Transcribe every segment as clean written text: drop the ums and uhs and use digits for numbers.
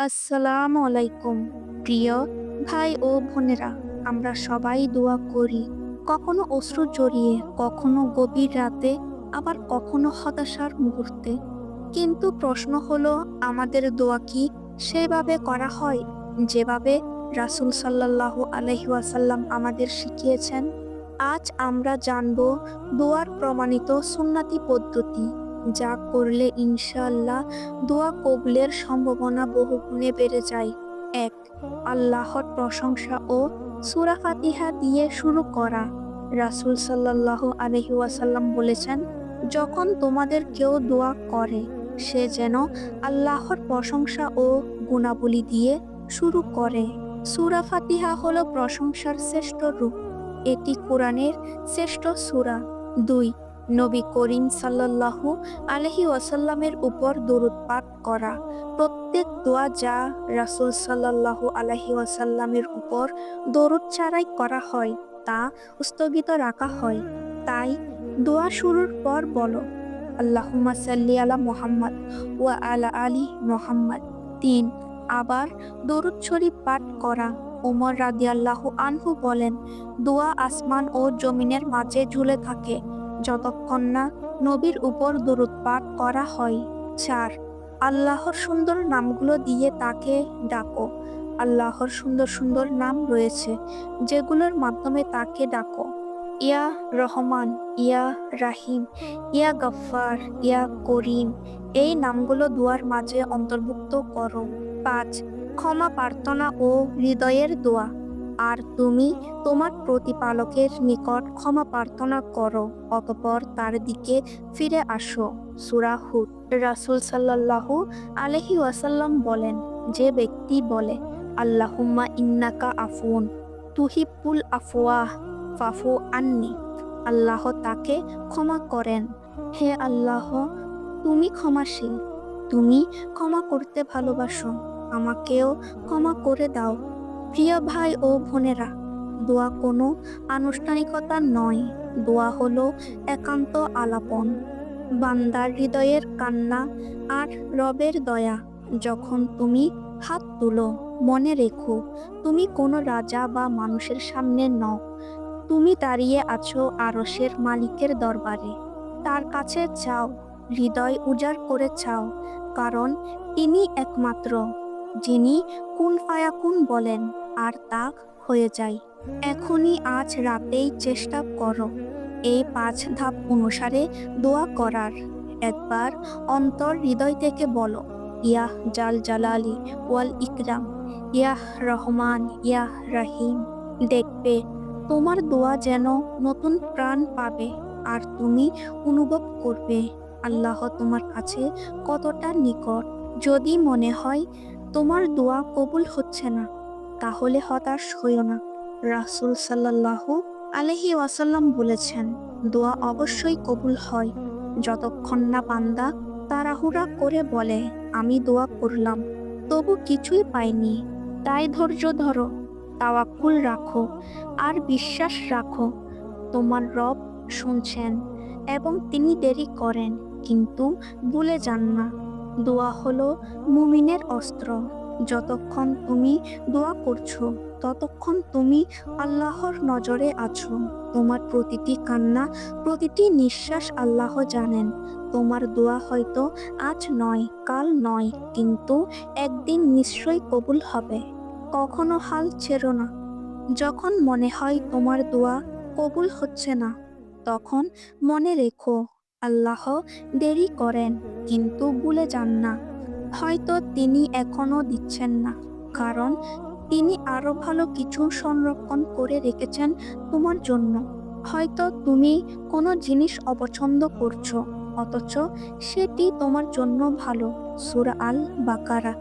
আসসালামু আলাইকুম। প্রিয় ভাই ও বোনেরা, আমরা সবাই দোয়া করি, কখনো অশ্রু জড়িয়ে, কখনো গভীর রাতে, আবার কখনো হতাশার মুহূর্তে। কিন্তু প্রশ্ন হলো, আমাদের দোয়া কি সেভাবে করা হয় যেভাবে রাসূল সাল্লাল্লাহু আলাইহি ওয়াসাল্লাম আমাদের শিখিয়েছেন? আজ আমরা জানব দোয়ার প্রমাণিত সুন্নাতি পদ্ধতি, যা করলে ইনশাআল্লাহ দোয়া কবুলের সম্ভাবনা বহুগুণে বেড়ে যায়। ১. আল্লাহর প্রশংসা ও সূরা ফাতিহা দিয়ে শুরু করা। রাসূল সাল্লাল্লাহু আলাইহি ওয়াসাল্লাম বলেছেন, যখন তোমাদের কেউ দোয়া করে, সে যেন আল্লাহর প্রশংসা ও গুণাবলী দিয়ে শুরু করে। সূরা ফাতিহা হলো প্রশংসার শ্রেষ্ঠ রূপ। এটি কোরআনের শ্রেষ্ঠ সূরা। ২. নবী করিম সাল্লাল্লাহু আলাইহি ওয়াসাল্লামের উপর দরুদ পাঠ করা। প্রত্যেক দোয়া যা রাসূল সাল্লাল্লাহু আলাইহি ওয়াসাল্লামের উপর দরুদ ছাড়াই করা হয়, তা স্থগিত রাখা হয়। তাই দোয়া শুরুর পর বলো, আল্লাহুম্মা সাল্লি আলা মুহাম্মাদ ওয়া আলা আলি মুহাম্মাদ। ৩. আবার দরুদ শরীফ পাঠ করা। ওমর রাদিয়াল্লাহু আনহু বলেন, দোয়া আসমান ও জমিনের মাঝে ঝুলে থাকে যতক্ষণ না নবীর উপর দরুদ পাঠ করা হয়। ৪. আল্লাহর সুন্দর নামগুলো দিয়ে তাকে ডাকো। আল্লাহর সুন্দর সুন্দর নাম রয়েছে, যেগুলোর মাধ্যমে তাকে ডাকো। ইয়া রহমান, ইয়া রাহিম, ইয়া গফফার, ইয়া করিম, এই নামগুলো দুয়ার মাঝে অন্তর্ভুক্ত করো। ৫. ক্ষমা প্রার্থনা ও হৃদয়ের দোয়া। আর তুমি তোমার প্রতিপালকের নিকট ক্ষমা প্রার্থনা করো, অতঃপর তার দিকে ফিরে আসো। সূরা হুদ। রাসূল সাল্লাল্লাহু আলাইহি ওয়াসাল্লাম বলেন, যে ব্যক্তি বলে, আল্লাহুম্মা ইন্নাকা আফুন তুহিব্বুল আফওয়া ফাফু আন্নি, আল্লাহ তাকে ক্ষমা করেন। হে আল্লাহ, তুমি ক্ষমাশীল, তুমি ক্ষমা করতে ভালোবাসো, আমাকেও ক্ষমা করে দাও। প্রিয় ভাই ও বোনেরা, দোয়া কোনো আনুষ্ঠানিকতা নয়। দোয়া হলো একান্ত আলাপন, বান্দার হৃদয়ের কান্না আর রবের দয়া। যখন তুমি হাত তুলো, মনে রেখো, তুমি কোনো রাজা বা মানুষের সামনে নও, তুমি দাঁড়িয়ে আছো আরশের মালিকের দরবারে। তার কাছে চাও, হৃদয় উজাড় করে চাও, কারণ তিনি একমাত্র যিনি কুন ফায়াকুন বলেন, আর তা হয়ে যায়। এখনই আজ রাতেই চেষ্টা করো এই ৫ ধাপ অনুসারে দোয়া করার। একবার অন্তর হৃদয় থেকে বলো, ইয়াহ জাল জালালি ওয়াল ইকরাম, ইয়াহ রহমান, ইয়াহ রাহিম। দেখবে তোমার দোয়া যেন নতুন প্রাণ পাবে, আর তুমি অনুভব করবে আল্লাহ তোমার কাছে কতটা নিকট। যদি মনে হয় তোমার দোয়া কবুল হচ্ছে না, তাহলে হতাশ হইও না। রাসূল সাল্লাল্লাহু আলাইহি ওয়াসাল্লাম বলেছেন, দোয়া অবশ্যই কবুল হয় যতক্ষণ না বান্দা তাড়াহুড়া করে বলে, আমি দোয়া করলাম তবু কিছুই পাইনি। তাই ধৈর্য ধরো, তাওয়াক্কুল রাখো, আর বিশ্বাস রাখো তোমার রব শুনছেন, এবং তিনি দেরি করেন কিন্তু ভুলে যান না। দোয়া হলো মুমিনের অস্ত্র। যতক্ষণ তুমি দোয়া করছো, ততক্ষণ তুমি আল্লাহর নজরে আছো। তোমার প্রতিটি কান্না, প্রতিটি নিঃশ্বাস আল্লাহ জানেন। তোমার দোয়া হয়তো আজ নয়, কাল নয়, কিন্তু একদিন নিশ্চয়ই কবুল হবে। কখনো হাল ছেড়ো না। যখন মনে হয় তোমার দোয়া কবুল হচ্ছে না, তখন মনে রেখো, আল্লাহ দেরি করেন কিন্তু ভুলে যান না। হয়তো তিনি এখনো দিচ্ছেন না, কারণ তিনি আরো ভালো কিছু সংরক্ষণ করে রেখেছেন তোমার জন্য। হয়তো তুমি কোনো জিনিস অপছন্দ করছো, অথচ সেটি তোমার জন্য ভালো। সূরা আল বাকারা।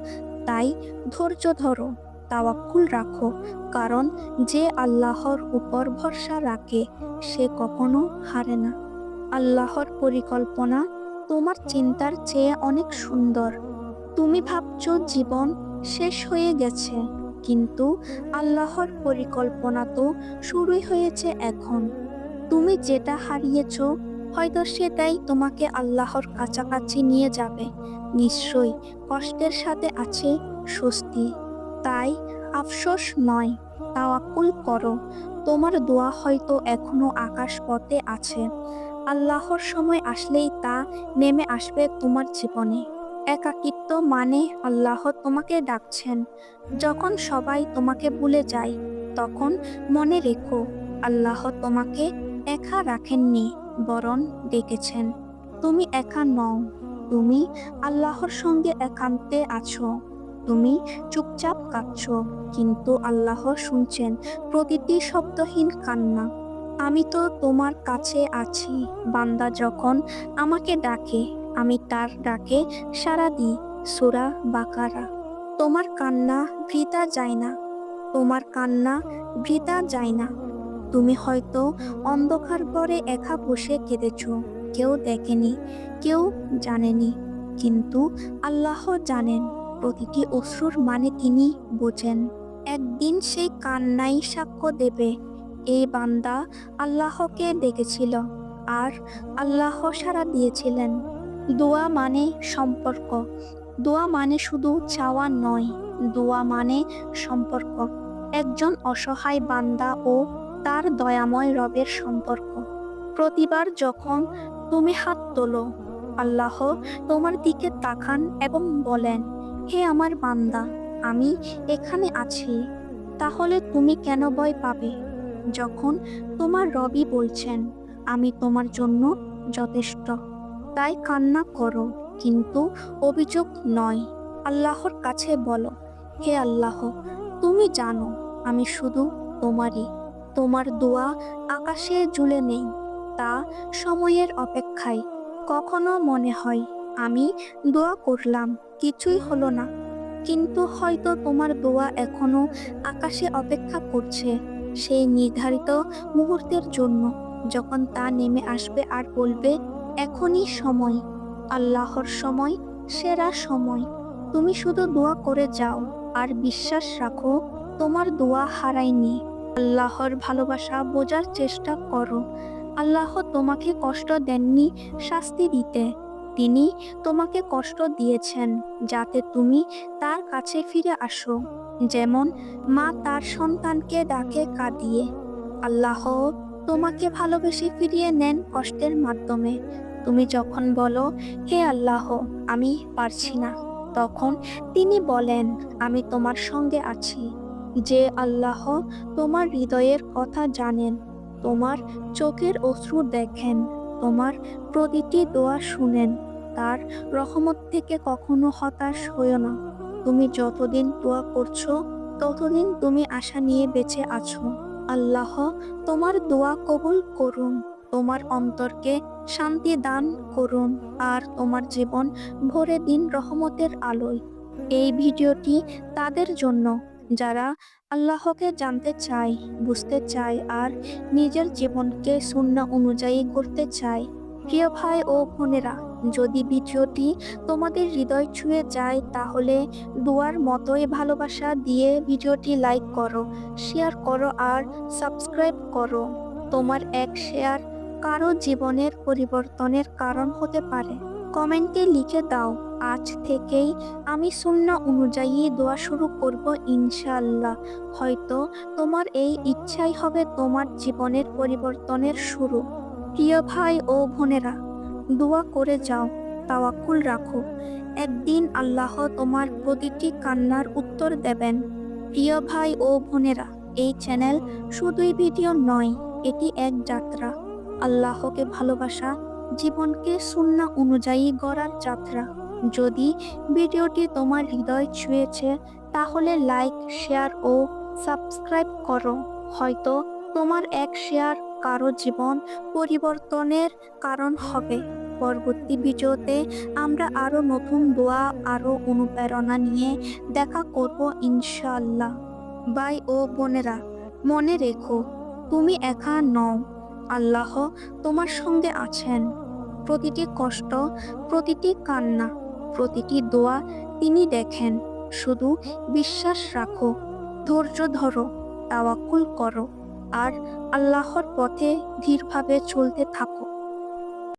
তাই ধৈর্য ধরো, তাওয়াক্কুল রাখো, কারণ যে আল্লাহর উপর ভরসা রাখে সে কখনো হারে না। আল্লাহর পরিকল্পনা তোমার চিন্তার চেয়ে অনেক সুন্দর। তুমি ভাবছো জীবন শেষ হয়ে গেছে, কিন্তু আল্লাহর পরিকল্পনা তো শুরুই হয়েছে এখন। তুমি যেটা হারিয়েছো, হয়তো সেটাই তোমাকে আল্লাহর কাছাকাছি নিয়ে যাবে। নিশ্চয়ই কষ্টের সাথে আছে স্বস্তি। তাই আফসোস নয়, তাওয়াক্কুল করো। তোমার দোয়া হয়তো এখনো আকাশ পথে আছে। আল্লাহর সময় আসলেই তা নেমে আসবে তোমার জীবনে। একাকিত্ব মানে আল্লাহ তোমাকে ডাকছেন। যখন সবাই তোমাকে ভুলে যায়, তখন মনে রেখো, আল্লাহ তোমাকে একা রাখেননি, বরং ডেকেছেন। তুমি একা নও, তুমি আল্লাহর সঙ্গে একান্তে আছো। তুমি চুপচাপ কাঁদছো, কিন্তু আল্লাহ শুনছেন প্রতিটি শব্দহীন কান্না। আমি তো তোমার কাছে আছি। বান্দা যখন আমাকে ডাকে, আমি তার ডাকে সাড়া দিই। সূরা বাকারা। তোমার কান্না বৃথা যায় না, তোমার কান্না বৃথা যায় না। তুমি হয়তো অন্ধকার ঘরে একা বসে কেঁদেছ, কেউ দেখেনি, কেউ জানেনি, কিন্তু আল্লাহ জানেন। প্রতিটি অশ্রুর মানে তিনি বোঝেন। একদিন সেই কান্নাই সাক্ষ্য দেবে, এই বান্দা আল্লাহকে ডেকেছিল আর আল্লাহ সাড়া দিয়েছিলেন। দোয়া মানে সম্পর্ক। দোয়া মানে শুধু চাওয়া নয়, দোয়া মানে সম্পর্ক। একজন অসহায় বান্দা ও তার দয়াময় রবের সম্পর্ক। প্রতিবার যখন তুমি হাত তোলো, আল্লাহ তোমার দিকে তাকান এবং বলেন, হে আমার বান্দা, আমি এখানে আছি। তাহলে তুমি কেন ভয় পাবে? যখন তোমার রবই বলছেন, আমি তোমার জন্য যথেষ্ট। তাই কান্না করো, কিন্তু অভিযোগ নয়। আল্লাহর কাছে বলো, হে আল্লাহ, তুমি জানো আমি শুধু তোমারই। তোমার দোয়া আকাশে ঝুলে নেই, তা সময়ের অপেক্ষায়। কখনো মনে হয় আমি দোয়া করলাম, কিছুই হলো না, কিন্তু হয়তো তোমার দোয়া এখনো আকাশে অপেক্ষা করছে সেই নির্ধারিত মুহূর্তের জন্য, যখন তা নেমে আসবে আর বলবে, এখনই সময়। আল্লাহর সময় সেরা সময়। তুমি শুধু দোয়া করে যাও আর বিশ্বাস রাখো, তোমার দোয়া হারায়নি। আল্লাহর ভালোবাসা বোঝার চেষ্টা করো। আল্লাহ তোমাকে কষ্ট দেননি শাস্তি দিতে। তিনি তোমাকে কষ্ট দিয়েছেন যাতে তুমি তার কাছে ফিরে আসো। যেমন মা তার সন্তানকে ডাকে কাঁদিয়ে, আল্লাহ তোমাকে ভালোবেসে ফিরিয়ে নেন কষ্টের মাধ্যমে। তুমি যখন বলো, হে আল্লাহ, আমি পারছি না, তখন তিনি বলেন, আমি তোমার সঙ্গে আছি। যে আল্লাহ তোমার হৃদয়ের কথা জানেন, তোমার চোখের অশ্রু দেখেন, তোমার প্রতিটি দোয়া শুনেন, তার রহমত থেকে কখনো হতাশ হইও না। তুমি যতদিন দোয়া করছো, ততদিন তুমি আশা নিয়ে বেঁচে আছো। আল্লাহ তোমার দোয়া কবুল করুন, তোমার অন্তরকে শান্তি দান করুন, আর তোমার জীবন ভরে দিন রহমতের আলোয়। এই ভিডিওটি তাদের জন্য যারা আল্লাহকে জানতে চায়, বুঝতে চায় আর নিজের জীবনকে সুন্নাহ অনুযায়ী করতে চায়। প্রিয় ভাই ও বোনেরা, যদি ভিডিওটি তোমাদের হৃদয় ছুঁয়ে যায়, তাহলে দুয়ার মতোই ভালোবাসা দিয়ে ভিডিওটি লাইক করো, শেয়ার করো আর সাবস্ক্রাইব করো। তোমার এক শেয়ার কারো জীবনের পরিবর্তনের কারণ হতে পারে। কমেন্টে লিখে দাও, আজ থেকেই আমি সুন্নাহ অনুযায়ী দোয়া শুরু করব ইনশাআল্লাহ। হয়তো তোমার এই ইচ্ছাই হবে তোমার জীবনের পরিবর্তনের শুরু। প্রিয় ভাই ও বোনেরা, দোয়া করে যাও, তাওয়াক্কুল রাখো। একদিন আল্লাহ তোমার প্রতিটি কান্নার উত্তর দেবেন। প্রিয় ভাই ও বোনেরা, এই চ্যানেল শুধুই ভিডিও নয়, এটি এক যাত্রা। আল্লাহকে ভালোবাসা, জীবনকে সুন্নাহ অনুযায়ী গড়ার যাত্রা। যদি ভিডিওটি তোমার হৃদয় ছুঁয়েছে, তাহলে লাইক, শেয়ার ও সাবস্ক্রাইব করো। হয়তো তোমার এক শেয়ার কারো জীবন পরিবর্তনের কারণ হবে। পরবর্তী ভিডিওতে আমরা আরো নতুন দোয়া, আরো অনুপ্রেরণা নিয়ে দেখা করব ইনশাআল্লাহ। ভাই ও বোনেরা, মনে রেখো, তুমি একা নও, আল্লাহ তোমার সঙ্গে আছেন। প্রতিটি কষ্ট, প্রতিটি কান্না, প্রতিটি দোয়া তিনি দেখেন। শুধু বিশ্বাস রাখো, ধৈর্য ধরো, তাওয়াক্কুল করো আর আল্লাহর পথে ধীরভাবে চলতে থাকো।